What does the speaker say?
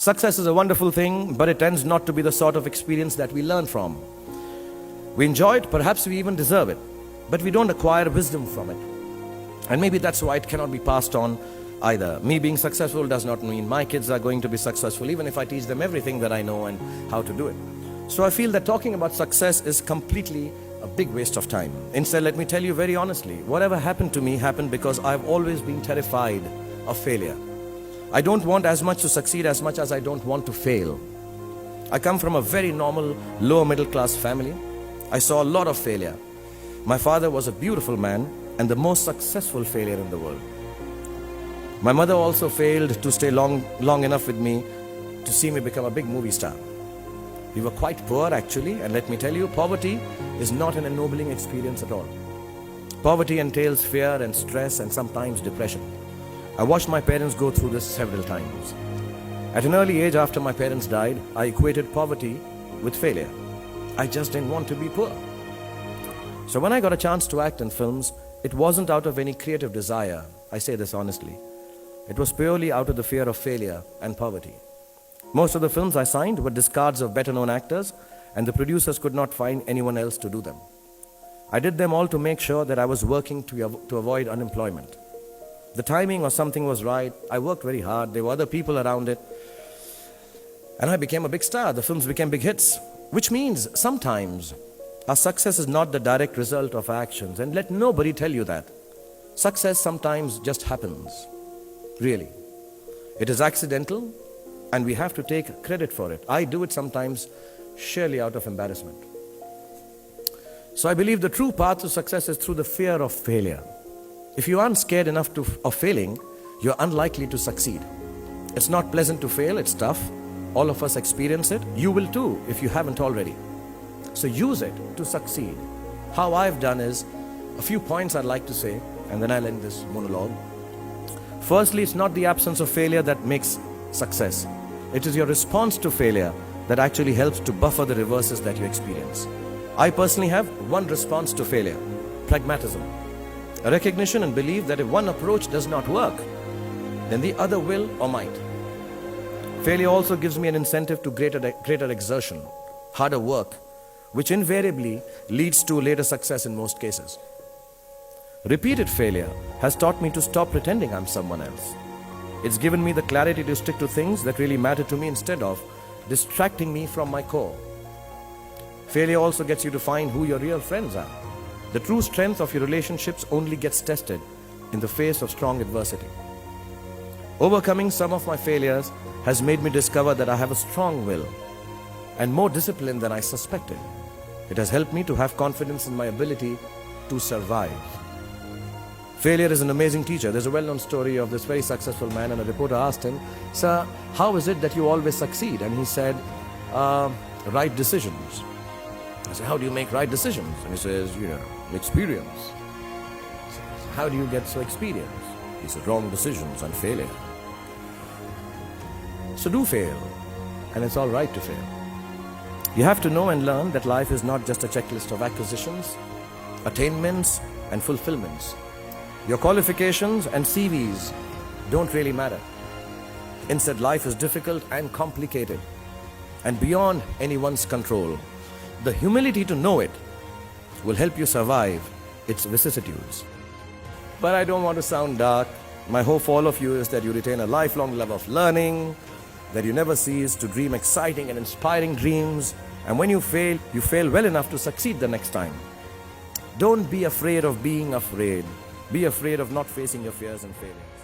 Success is a wonderful thing, but it tends not to be the sort of experience that we learn from. We enjoy it, perhaps we even deserve it, but we don't acquire wisdom from it. And maybe that's why it cannot be passed on either. Me being successful does not mean my kids are going to be successful, even if I teach them everything that I know and how to do it. So I feel that talking about success is completely a big waste of time. Instead, let me tell you very honestly, whatever happened to me happened because I've always been terrified of failure. I don't want as much to succeed as much as I don't want to fail. I come from a very normal, lower middle class family. I saw a lot of failure. My father was a beautiful man and the most successful failure in the world. My mother also failed to stay long enough with me to see me become a big movie star. We were quite poor actually, and let me tell you, poverty is not an ennobling experience at all. Poverty entails fear and stress and sometimes depression. I watched my parents go through this several times. At an early age after my parents died, I equated poverty with failure. I just didn't want to be poor. So when I got a chance to act in films, it wasn't out of any creative desire. I say this honestly. It was purely out of the fear of failure and poverty. Most of the films I signed were discards of better-known actors, and the producers could not find anyone else to do them. I did them all to make sure that I was working to avoid unemployment. The timing or something was right. I worked very hard. There were other people around it. And I became a big star. The films became big hits. Which means sometimes our success is not the direct result of our actions. And let nobody tell you that. Success sometimes just happens. Really. It is accidental and we have to take credit for it. I do it sometimes sheerly out of embarrassment. So I believe the true path to success is through the fear of failure. If you aren't scared enough of failing, you're unlikely to succeed. It's not pleasant to fail, it's tough. All of us experience it. You will too if you haven't already. So use it to succeed. How I've done is, a few points I'd like to say, and then I'll end this monologue. Firstly, it's not the absence of failure that makes success. It is your response to failure that actually helps to buffer the reverses that you experience. I personally have one response to failure: pragmatism. A recognition and belief that if one approach does not work, then the other will or might. Failure also gives me an incentive to greater exertion, harder work, which invariably leads to later success in most cases. Repeated failure has taught me to stop pretending I'm someone else. It's given me the clarity to stick to things that really matter to me instead of distracting me from my core. Failure also gets you to find who your real friends are. The true strength of your relationships only gets tested in the face of strong adversity. Overcoming some of my failures has made me discover that I have a strong will and more discipline than I suspected. It has helped me to have confidence in my ability to survive. Failure is an amazing teacher. There's a well-known story of this very successful man, and a reporter asked him, "Sir, how is it that you always succeed?" And he said, "Right decisions." I said, "How do you make right decisions?" And he says, "Experience." I said, "How do you get so experienced?" He said, "Wrong decisions and failure." So do fail, and it's all right to fail. You have to know and learn that life is not just a checklist of acquisitions, attainments, and fulfillments. Your qualifications and CVs don't really matter. Instead, life is difficult and complicated and beyond anyone's control. The humility to know it will help you survive its vicissitudes. But I don't want to sound dark. My hope for all of you is that you retain a lifelong love of learning, that you never cease to dream exciting and inspiring dreams, and when you fail well enough to succeed the next time. Don't be afraid of being afraid. Be afraid of not facing your fears and failings.